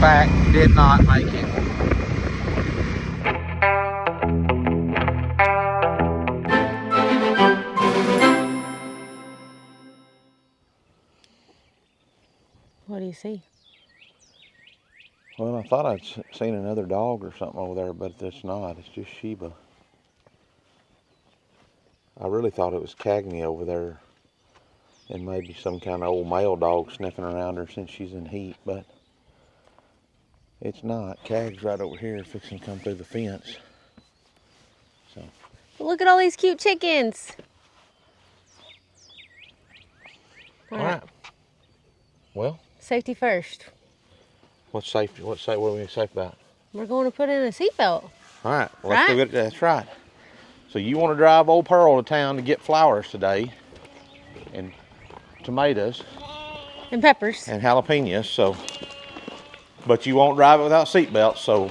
fact, did not make it. What do you see? Well, I thought I'd seen another dog or something over there, but it's not. It's just Sheba. I really thought it was Cagney over there and maybe some kind of old male dog sniffing around her since she's in heat, but it's not. Cag's right over here fixing to come through the fence. So. Look at all these cute chickens. All right. Well. Safety first. What's safety? What are we safe about? We're going to put in a seatbelt. All right. Well, let's go get it. That's right. So you want to drive old Pearl to town to get flowers today, and tomatoes, and peppers, and jalapenos. So, but you won't drive it without seatbelts. So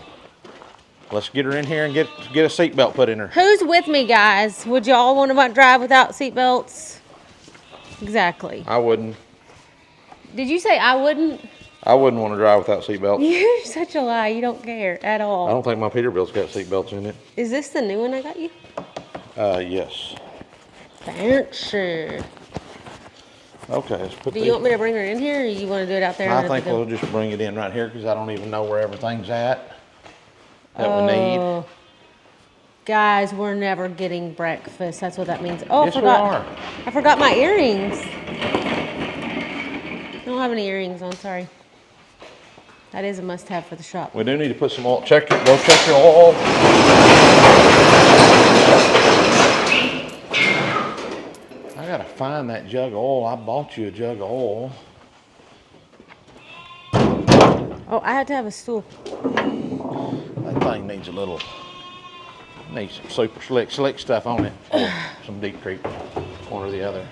let's get her in here and get a seatbelt put in her. Who's with me, guys? Would y'all want to drive without seatbelts? Exactly. I wouldn't. Did you say I wouldn't? I wouldn't want to drive without seatbelts. You're such a lie. You don't care at all. I don't think my Peterbilt's got seatbelts in it. Is this the new one I got you? Yes. Fancy. Okay, let's put. Do you want me to bring her in here, or you want to do it out there? I think we'll just bring it in right here because I don't even know where everything's at that we need. Guys, we're never getting breakfast. That's what that means. Oh, yes, I forgot. We are. I forgot my earrings. I don't have any earrings on. Sorry. That is a must-have for the shop. We do need to put some oil. Go check your oil. I gotta find that jug of oil. I bought you a jug of oil. Oh, I had to have a stool. That thing needs some super slick stuff on it, or some Deep Creek, one or the other.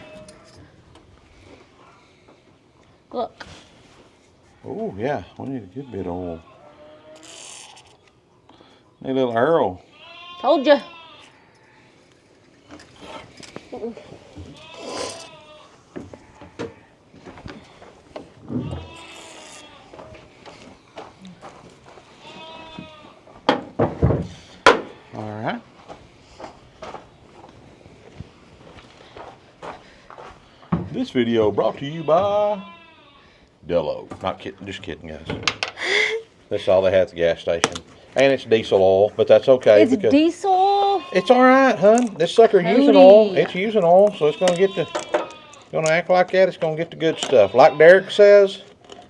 Look. Oh yeah, we need a good bit of oil. Need a little arrow. Told ya. All right. This video brought to you by Dello. Not kidding, just kidding, guys. That's all they have at the gas station. And it's diesel oil, but that's okay. It's diesel? It's all right, hun. This sucker using oil. It's using oil, so it's gonna act like that. It's gonna get the good stuff. Like Derek says,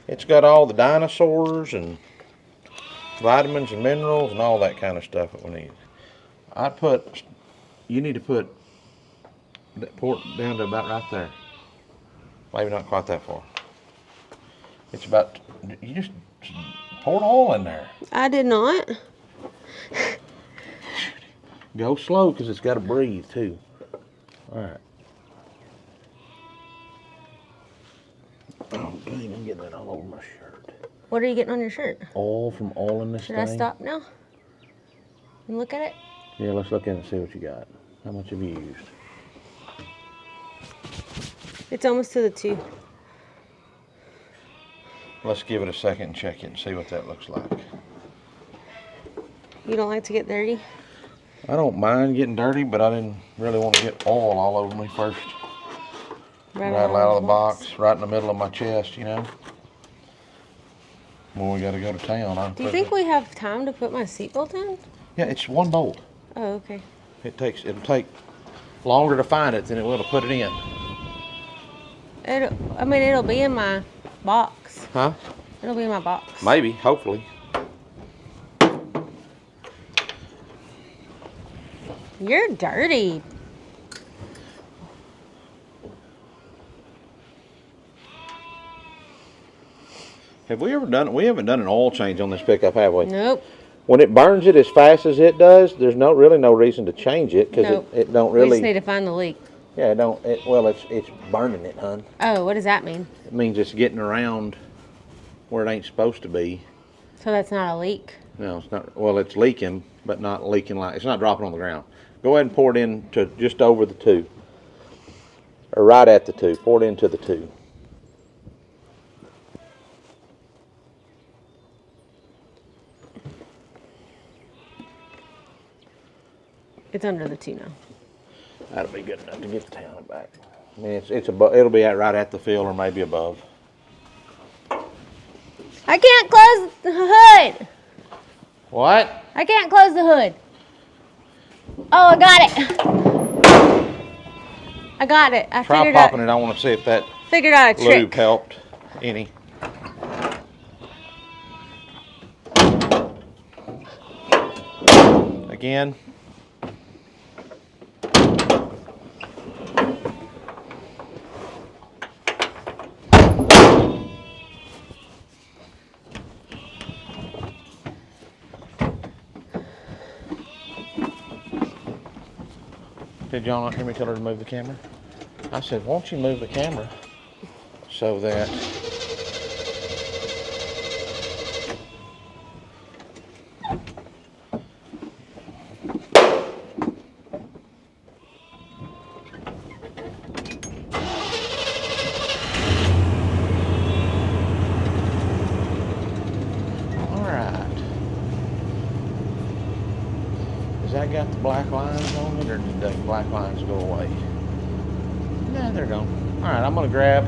it's got all the dinosaurs and vitamins and minerals and all that kind of stuff that we need. You need to put that port down to about right there. Maybe not quite that far. It's about, you just poured oil in there. I did not. Go slow because it's got to breathe too. All right. Oh, dang, I'm getting that all over my shirt. What are you getting on your shirt? Oil from oiling this thing. Should I stop now and look at it? Yeah, let's look at it and see what you got. How much have you used? It's almost to the 2. Let's give it a second and check it and see what that looks like. You don't like to get dirty? I don't mind getting dirty, but I didn't really want to get oil all over me first. Right out of the box, right in the middle of my chest, you know. When we got to go to town. Do you think we have time to put my seatbelt in? Yeah, it's one bolt. Oh, okay. It'll take longer to find it than it will to put it in. It'll be in my box. Huh? It'll be in my box. Maybe, hopefully. You're dirty. Have we ever done it? We haven't done an oil change on this pickup, have we? Nope. When it burns it as fast as it does, there's really no reason to change it because nope. it don't really. We just need to find the leak. Yeah, it's burning it, hun. Oh, what does that mean? It means it's getting around where it ain't supposed to be. So that's not a leak? No, it's not. Well, it's leaking, but not leaking like, it's not dropping on the ground. Go ahead and pour it into just over the 2. Or right at the 2. Pour it into the 2. It's under the 2 now. That'll be good enough to get the town back. I mean, it's above, it'll be right at the field or maybe above. I can't close the hood. What? I can't close the hood. Oh, I got it. I got it. I Try popping it. I want to see if that figured out a trick. lube helped any. Again. Did y'all not hear me tell her to move the camera? I said, won't you move the camera so that got the black lines on it, or did the black lines go away? Nah, they're gone. All right, I'm gonna grab,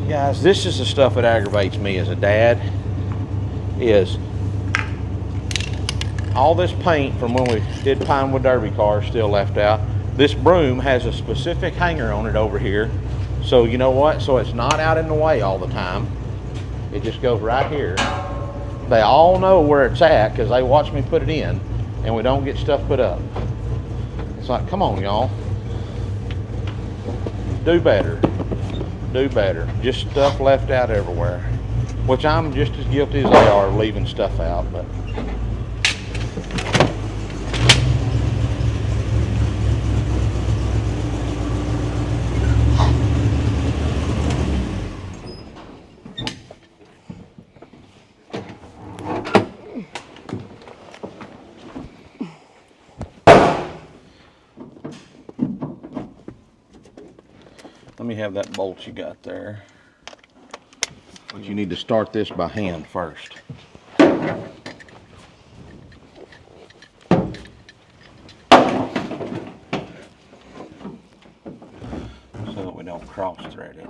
guys, this is the stuff that aggravates me as a dad, is all this paint from when we did Pinewood Derby cars still left out. This broom has a specific hanger on it over here. So you know what? So it's not out in the way all the time. It just goes right here. They all know where it's at because they watch me put it in, and we don't get stuff put up. It's like, come on, y'all. Do better. Do better. Just stuff left out everywhere. Which I'm just as guilty as they are of leaving stuff out, but. Let me have that bolt you got there. But you need to start this by hand first. So that we don't cross thread it.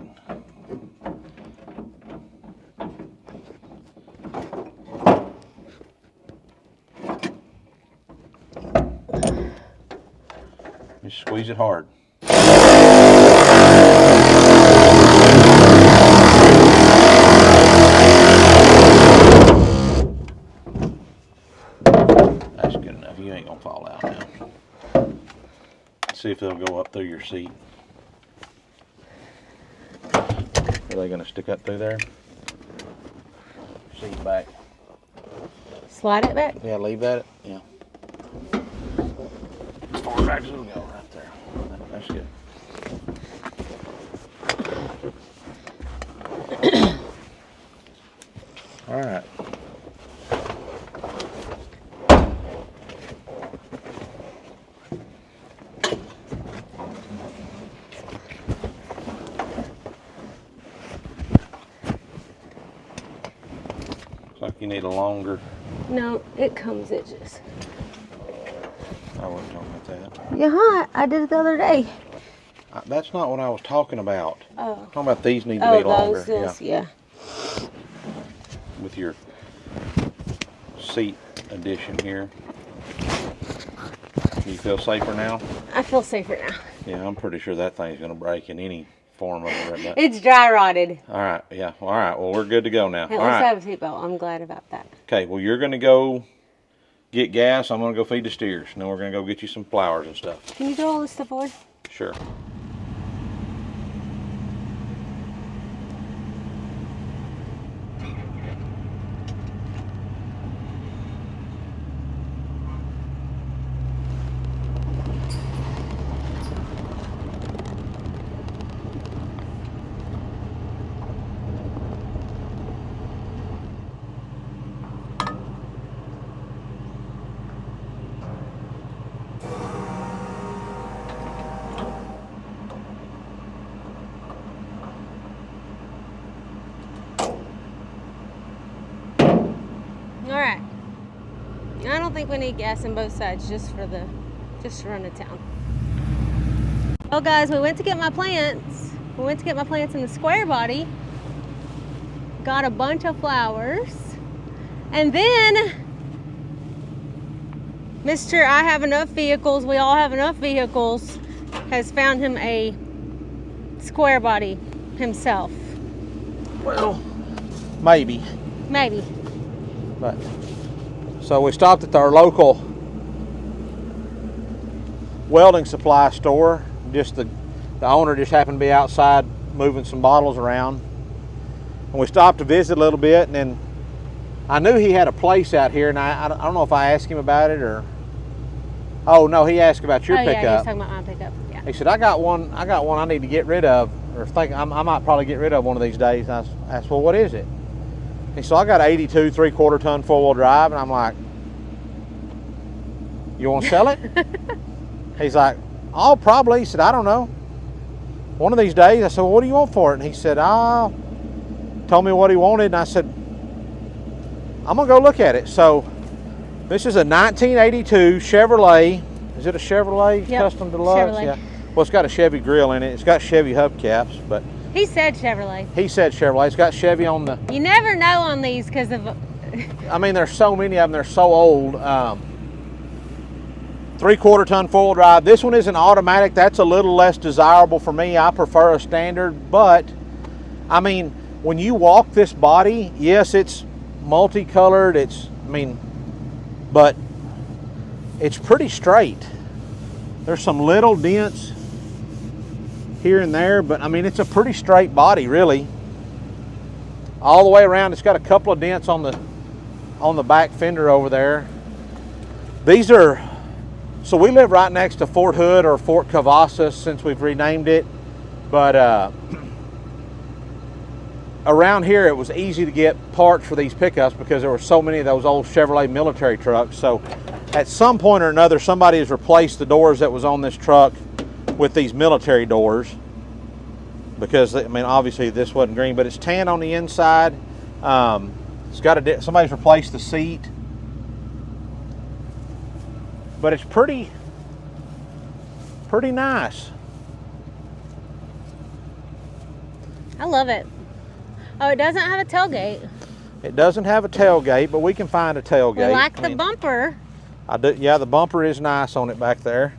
Just squeeze it hard. That's good enough. You ain't gonna fall out now. See if they'll go up through your seat. Are they gonna stick up through there? Seat back. Slide it back? Yeah, leave that. Yeah. As far back as it'll go, right there. That's good. All right. Looks like you need a longer. No, it comes, it just. I wasn't talking about that. Yeah, I did it the other day. That's not what I was talking about. Oh. I'm talking about these need to be longer. Those, yeah. With your seat addition here. Do you feel safer now? I feel safer now. Yeah, I'm pretty sure that thing's going to break in any form of it. It's dry rotted. All right, yeah. All right, well, we're good to go now. At All least right. I have a seatbelt. I'm glad about that. Okay, well, you're going to go get gas. I'm going to go feed the steers. And then we're going to go get you some flowers and stuff. Can you do all this stuff away? Sure. think we need gas on both sides just to run to town. Well, guys, we went to get my plants. We went to get my plants in the square body. Got a bunch of flowers. And then Mr. I have enough vehicles, we all have enough vehicles, has found him a square body himself. Well, maybe. Maybe. But so we stopped at our local welding supply store. Just the owner just happened to be outside moving some bottles around. And we stopped to visit a little bit, and then I knew he had a place out here, and I don't know if I asked him about it or. Oh no, he asked about your pickup. Yeah, he was talking about my pickup. Yeah. He said, I got one I need to get rid of, or think I might probably get rid of one of these days. And I asked, well, what is it? He said, I got 82 3/4 ton 4-wheel drive, and I'm like, you want to sell it? He's like, oh, probably. He said, I don't know. One of these days. I said, well, what do you want for it? And he said, told me what he wanted, and I said, I'm gonna go look at it. So this is a 1982 Chevrolet. Is it a Chevrolet? Yep. Custom Deluxe? Chevrolet. Yeah. Well, it's got a Chevy grill in it. It's got Chevy hubcaps, but He said Chevrolet. he said Chevrolet. It's got Chevy on the. You never know on these because of. I mean, there's so many of them. They're so old. 3/4 ton 4-wheel drive. This one is an automatic. That's a little less desirable for me. I prefer a standard, but I mean, when you walk this body, yes, it's multicolored. But it's pretty straight. There's some little dents here and there, but I mean, it's a pretty straight body, really. All the way around. It's got a couple of dents on the back fender over there. These are. So we live right next to Fort Hood or Fort Cavazos since we've renamed it, but around here it was easy to get parts for these pickups because there were so many of those old Chevrolet military trucks. So at some point or another, somebody has replaced the doors that was on this truck with these military doors because, I mean, obviously this wasn't green, but it's tan on the inside. It's got somebody's replaced the seat. But it's pretty nice. I love it. Oh, it doesn't have a tailgate. It doesn't have a tailgate, but we can find a tailgate. We like the bumper. I do. Yeah, the bumper is nice on it back there.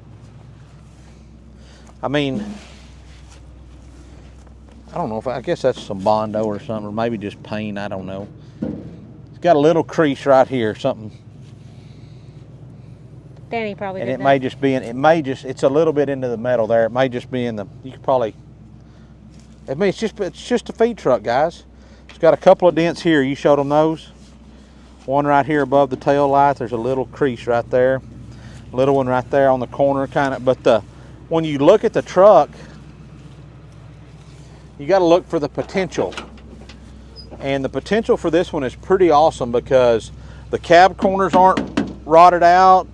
I mean, I don't know I guess that's some Bondo or something, or maybe just paint. I don't know. It's got a little crease right here, something. Danny probably And did it that. may just be it's a little bit into the metal there. It may just be you could probably, I mean, it's just a feed truck, guys. It's got a couple of dents here. You showed them those. One right here above the tail light. There's a little crease right there. A little one right there on the corner, kind of. But when you look at the truck, you got to look for the potential. And the potential for this one is pretty awesome because the cab corners aren't rotted out.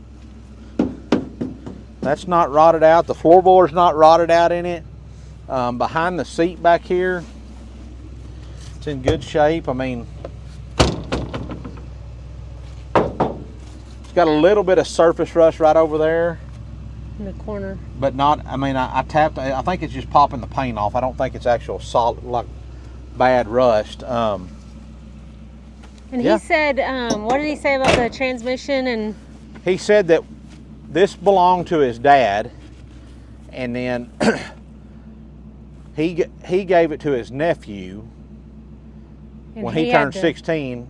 That's not rotted out. The floorboard's not rotted out in it. Behind the seat back here, it's in good shape. I mean, it's got a little bit of surface rust right over there. In the corner. But not, I mean, I tapped, I think it's just popping the paint off. I don't think it's actual solid, like bad rust. And yeah. he said, what did he say about the transmission? And He said that this belonged to his dad, and then he gave it to his nephew when he turned 16,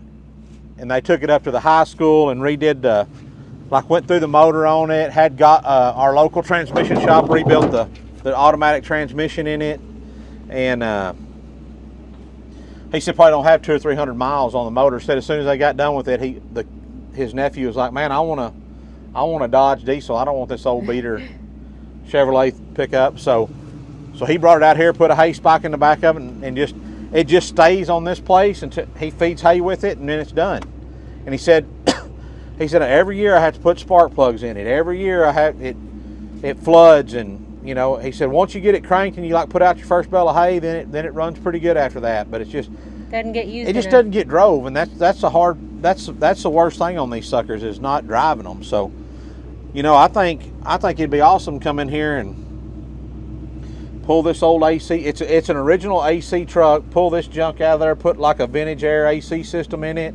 and they took it up to the high school and redid went through the motor on it, had got our local transmission shop rebuilt the automatic transmission in it, and he said probably don't have 200 or 300 miles on the motor. Said as soon as they got done with it, his nephew was like, man, I want a Dodge diesel. I don't want this old beater Chevrolet pickup. So he brought it out here, put a hay spike in the back of it, and it just stays on this place until he feeds hay with it, and then it's done. And he said every year I have to put spark plugs in it. Every year it floods, and he said once you get it cranked and you put out your first bale of hay, then it runs pretty good after that. But it's just doesn't get used. It just doesn't get drove, and that's the hard that's the worst thing on these suckers is not driving them. So, you know, I think it'd be awesome to come in here and pull this old AC. It's an original AC truck. Pull this junk out of there. Put like a vintage air AC system in it.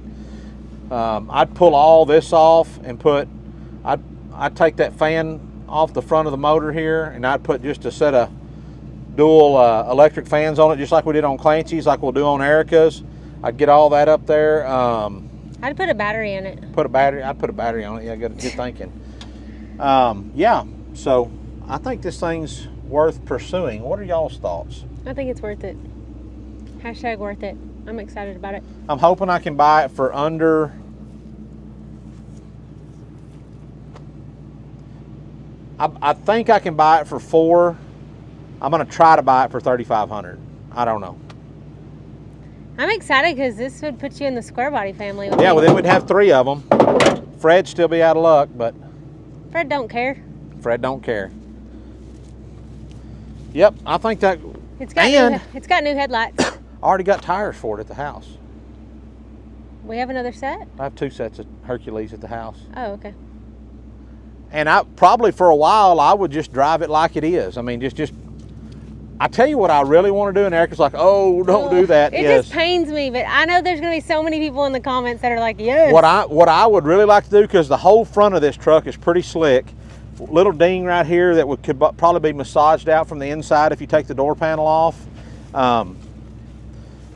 I'd pull all this off and put. I'd take that fan off the front of the motor here, and I'd put just a set of dual electric fans on it, just like we did on Clancy's, like we'll do on Erica's. I'd get all that up there. I'd put a battery in it. I'd put a battery on it. Yeah, good thinking. Yeah, so I think this thing's worth pursuing. What are y'all's thoughts? I think it's worth it. Hashtag worth it. I'm excited about it. I'm hoping I can buy it for under. I think I can buy it for $4,000. I'm gonna try to buy it for $3,500. I don't know. I'm excited because this would put you in the square body family. Yeah, well then we'd have 3 of them. Fred'd still be out of luck, but Fred don't care. Fred don't care. Yep, I think that. It's got new headlights. I already got tires for it at the house. We have another set? I have 2 sets of Hercules at the house. Oh, okay. And I probably for a while I would just drive it like it is. I mean, just. I tell you what I really want to do, and Erica's like, "Oh, don't do that." It just pains me, but I know there's going to be so many people in the comments that are like, "Yes." What I would really like to do, because the whole front of this truck is pretty slick. Little ding right here that could probably be massaged out from the inside if you take the door panel off.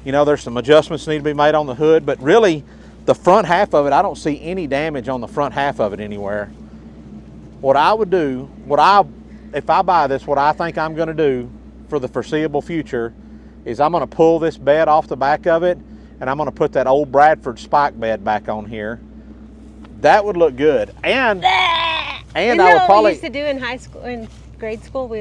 You know, there's some adjustments that need to be made on the hood, but really, the front half of it, I don't see any damage on the front half of it anywhere. What I would do, if I buy this, what I think I'm going to do for the foreseeable future is I'm going to pull this bed off the back of it, and I'm going to put that old Bradford spike bed back on here. That would look good. And I would probably, what we used to do in high school, in grade school,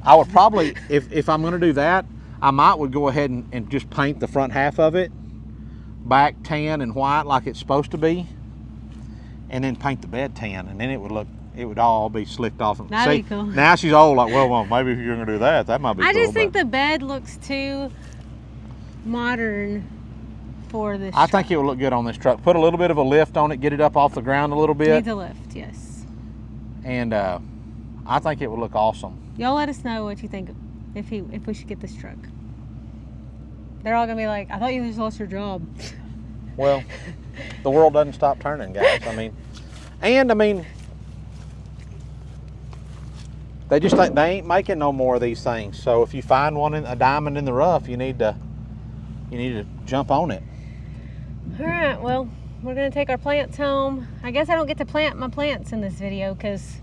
I would probably, if I'm going to do that, I would go ahead and just paint the front half of it back tan and white like it's supposed to be, and then paint the bed tan, and then it would all be slicked off. That'd be cool. Now she's old, like, well, maybe if you're going to do that might be cool. I just think the bed looks too modern for this truck. I think it would look good on this truck. Put a little bit of a lift on it, get it up off the ground a little bit. Needs a lift, yes. And I think it would look awesome. Y'all let us know what you think if we should get this truck. They're all gonna be like, I thought you just lost your job. Well, the world doesn't stop turning, guys. I mean, they just think they ain't making no more of these things. So if you find a diamond in the rough, you need to jump on it. All right, well, we're gonna take our plants home. I guess I don't get to plant my plants in this video because.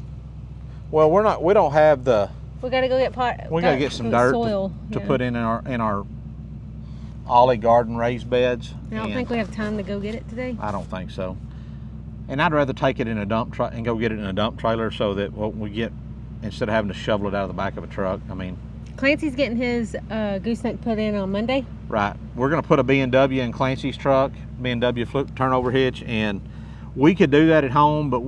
Well, we don't have the. We gotta go get We gotta get some dirt to put in our Ollie garden raised beds. I don't think we have time to go get it today. I don't think so. And I'd rather take it in a dump truck and go get it in a dump trailer so that what we get, instead of having to shovel it out of the back of a truck. I mean. Clancy's getting his gooseneck put in on Monday. Right. We're going to put a B&W in Clancy's truck, B&W flip turnover hitch, and we could do that at home, but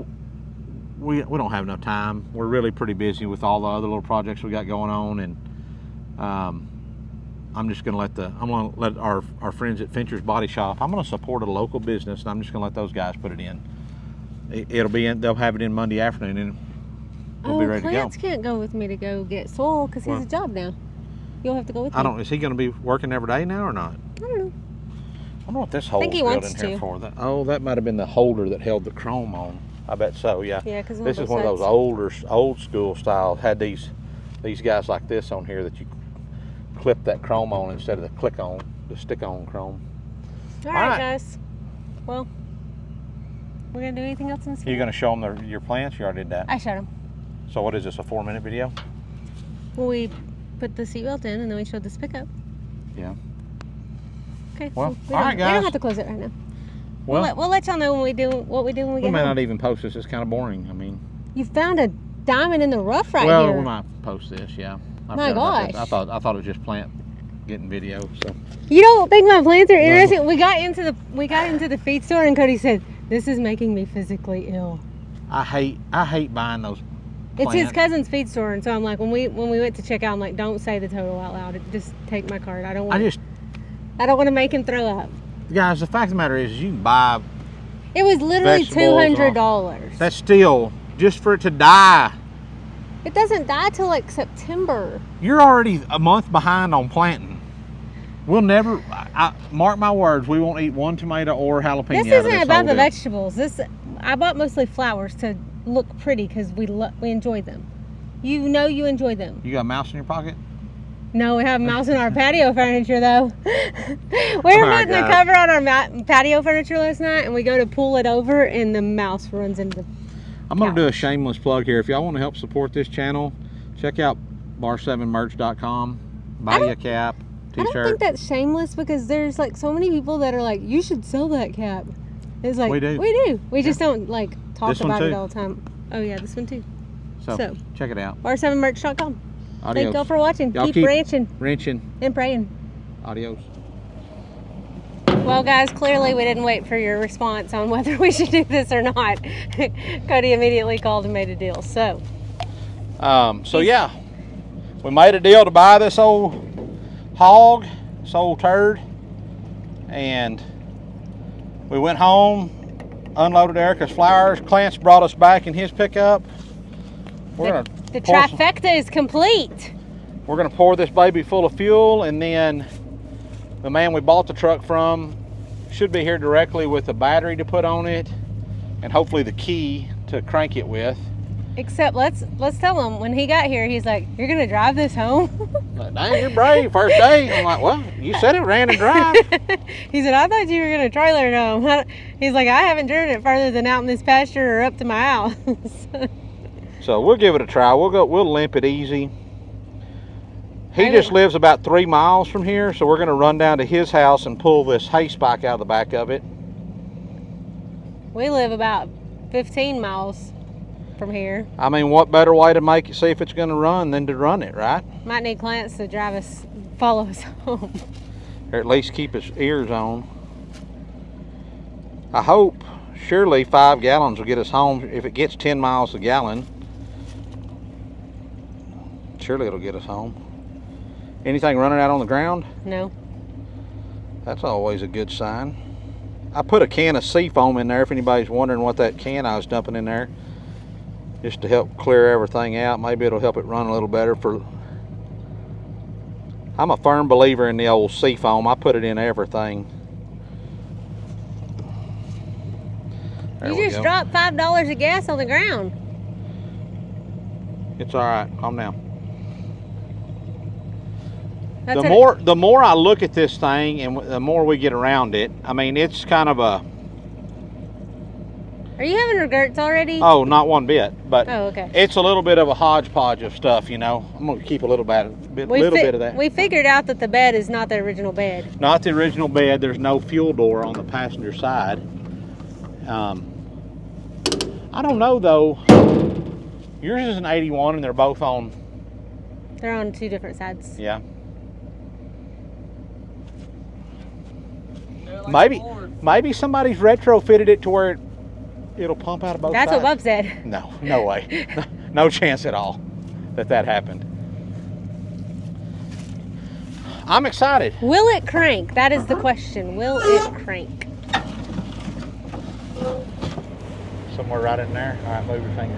we don't have enough time. We're really pretty busy with all the other little projects we got going on, and I'm just going to let our friends at Fincher's Body Shop. I'm going to support a local business, and I'm just going to let those guys put it in. They'll have it in Monday afternoon, and we'll be ready to go. Clarence can't go with me to go get soil because he has a job now. You'll have to go with me. Is he going to be working every day now or not? I don't know. I don't know what this hole is built in here for. That might have been the holder that held the chrome on. I bet so, yeah. Yeah, because this is one of those old school style. Had these guys like this on here that you clip that chrome on instead of the stick-on chrome. All right, guys. Well, we're going to do anything else in this video? You're going to show them your plants? You already did that. I showed them. So what is this, a 4-minute video? Well, we put the seatbelt in and then we showed this pickup. Yeah. Okay. Well, all right, guys. We don't have to close it right now. Well, we'll let y'all know what we do when we get home. We may not even post this. It's kind of boring. I mean. You found a diamond in the rough here. Well, we might post this, yeah. My gosh. I thought it was just plant getting video. So. You don't think my plants are interesting? No. We got into the feed store and Cody said, "This is making me physically ill." I hate buying those. It's his cousin's feed store, and so I'm like, when we went to check out, I'm like, don't say the total out loud. Just take my card. I don't want to make him throw up. guys, the fact of the matter is you can buy, It was literally Vegetables and $200. that's still, just for it to die, It doesn't die till like September. you're already a month behind on planting. We'll never, mark my words, we won't eat one tomato or jalapeno. This out of isn't this about whole the deal. vegetables. I bought mostly flowers to look pretty because we enjoy them. You know you enjoy them. You got a mouse in your pocket? No, we have a mouse in our patio furniture though. We were my putting the God. cover on our patio furniture last night, and we go to pull it over, and the mouse runs into. I'm going to Couch. do a shameless plug here. If y'all want to help support this channel, check out bar7merch.com. Buy you a cap, I don't think t-shirt. that's shameless because there's like so many people that are like, you should sell that cap. It's like We do. We just don't like talk This one about it too. all the time. Oh yeah, this one too. So, check it out. Bar7merch.com. Adios. Thank y'all for watching. Y'all Keep ranching wrenching. and praying. Adios. Well, guys, clearly we didn't wait for your response on whether we should do this or not. Cody immediately called and made a deal. So, So yeah, we made a deal to buy this old hog, this old turd, and we went home, unloaded Erica's flowers. Clance brought us back in his pickup. We're the gonna pour some- trifecta is complete. We're gonna pour this baby full of fuel, and then the man we bought the truck from should be here directly with a battery to put on it, and hopefully the key to crank it with. Except let's tell him when he got here, he's like, "You're gonna drive this home." Like, dang, you're brave, first day. I'm like, well, you said it ran and drive. He said, "I thought you were gonna trailer it home." He's like, "I haven't driven it further than out in this pasture or up to my house." So we'll give it a try. We'll limp it easy. He I just don't- lives about 3 miles from here, so we're gonna run down to his house and pull this hay spike out of the back of it. We live about 15 miles from here. I mean, what better way to make it, see if it's gonna run than to run it, right? Might need Clance to drive us, follow us home. Or at least keep his ears on. I hope, surely 5 gallons will get us home. If it gets 10 miles a gallon, surely it'll get us home. Anything running out on the ground? No. That's always a good sign. I put a can of Seafoam in there if anybody's wondering what that can I was dumping in there. Just to help clear everything out. Maybe it'll help it run a little better. I'm a firm believer in the old Seafoam. I put it in everything. There You we just go. dropped $5 of gas on the ground. It's all right. Calm down. That's The more I look at this thing and the more we get around it, I mean, it's kind of a, Are you having regrets already? oh, not one bit, but Oh, okay. it's a little bit of a hodgepodge of stuff, you know. I'm gonna keep a little bit of that. We figured out that the bed is not the original bed. Not the original bed. There's no fuel door on the passenger side. I don't know though. Yours is an 81 and they're both on, They're on two different sides. yeah. Like a Ford. Maybe somebody's retrofitted it to where it'll pump out of both That's sides. what Bub said. No way. No chance at all that happened. I'm excited. Will it crank? That is the question. Will it crank? Somewhere right in there. All right, move your finger.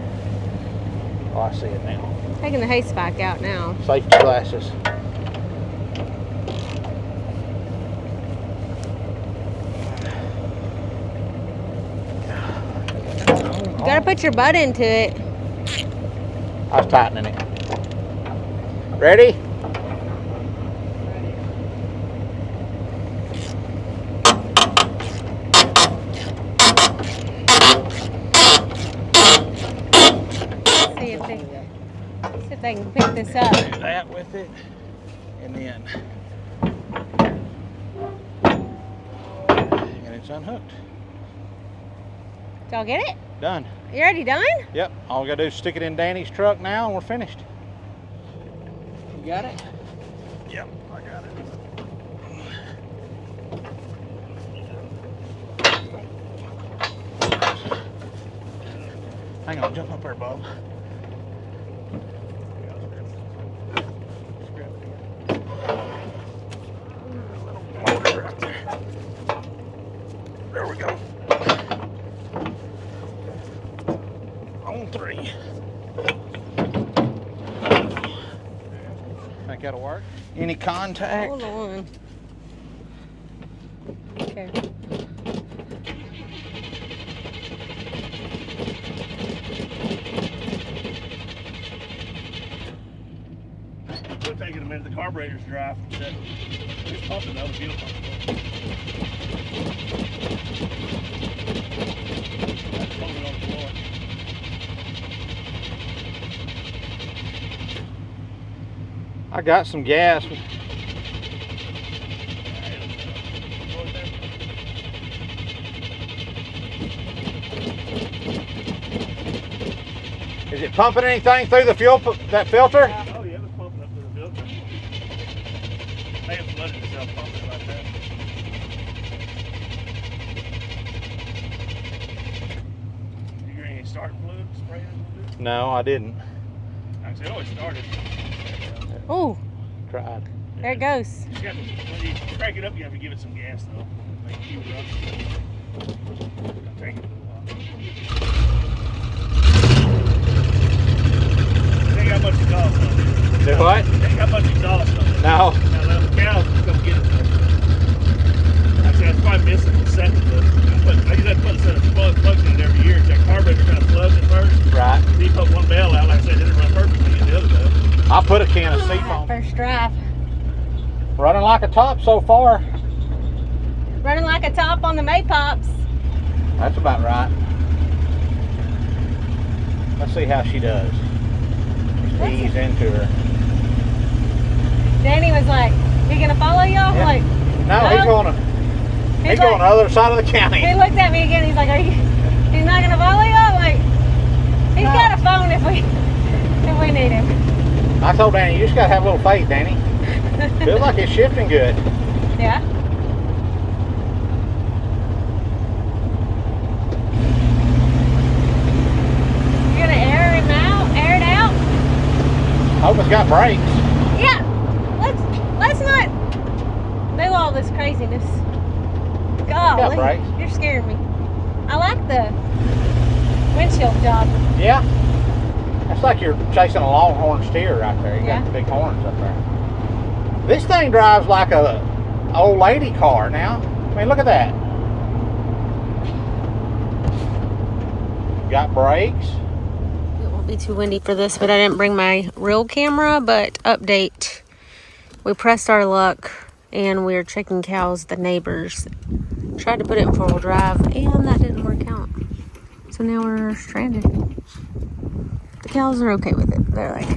Oh, I see it now. Taking the hay spike out now. Safety glasses. You gotta put your butt into it. I was tightening it. Ready? See if they can pick this up. Do that with it, and then, and it's unhooked. Did y'all get it? Done. You already done? Yep. All we gotta do is stick it in Danny's truck now, and we're finished. You got it? Yep, I got it. Hang on, jump up there, Bob. Motor right there. 3. Think that'll work? Any contact? Hold on. Okay. It'll take it a minute. The carburetor's dry. It's pumping though. The fuel pumping. That's pumping on the floor. I got some gas. Is it pumping anything through the fuel, that filter? Oh yeah, it was pumping up to the filter. May have flooded itself pumping like that. You got any starting fluid spraying a little bit? No, I didn't. Actually, it always started. Oh, Tried. there it goes. You got to, when you crank it up, you have to give it some gas though. Make it keep it up. It'll take it a little while. It ain't got much exhaust on it. Do what? It ain't got much exhaust on it. No. Now let the cows come get it. Actually, I was probably missing the second look. I usually have to put a set of plugs in it every year. That carburetor kind of floods at first. Right. Then you put one bell out, like I said, it didn't run perfectly. Get the other bell. I put a can of seafoam. First drive. Running like a top so far. Running like a top on the Maypops. That's about right. Let's see how she does. Just ease into her. Danny was like, "You gonna follow y'all?" Yeah. Like, No, he's going he's on the like, other side of the county. he looked at me again. He's like, he's not gonna follow y'all?" Like, he's No. got a phone if we need him. I told Danny, you just gotta have a little faith, Danny. Feels like it's shifting good. Yeah. You gonna air it out? Hope it's got brakes. Yeah. Let's not do all this craziness. got Golly, brakes. you're scaring me. I like the windshield job. Yeah. That's like you're chasing a longhorn steer right there. You Yeah. got the big horns up there. This thing drives like a old lady car now. I mean, look at that. Got brakes. It won't be too windy for this, but I didn't bring my real camera. But update, we pressed our luck and we're checking cows, the neighbors. Tried to put it in 4-wheel drive and that didn't work out. So now we're stranded. The cows are okay with it. They're like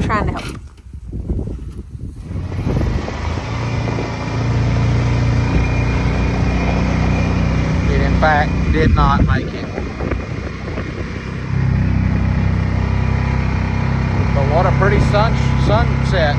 trying to help. It in fact did not make it. But what a pretty sunset.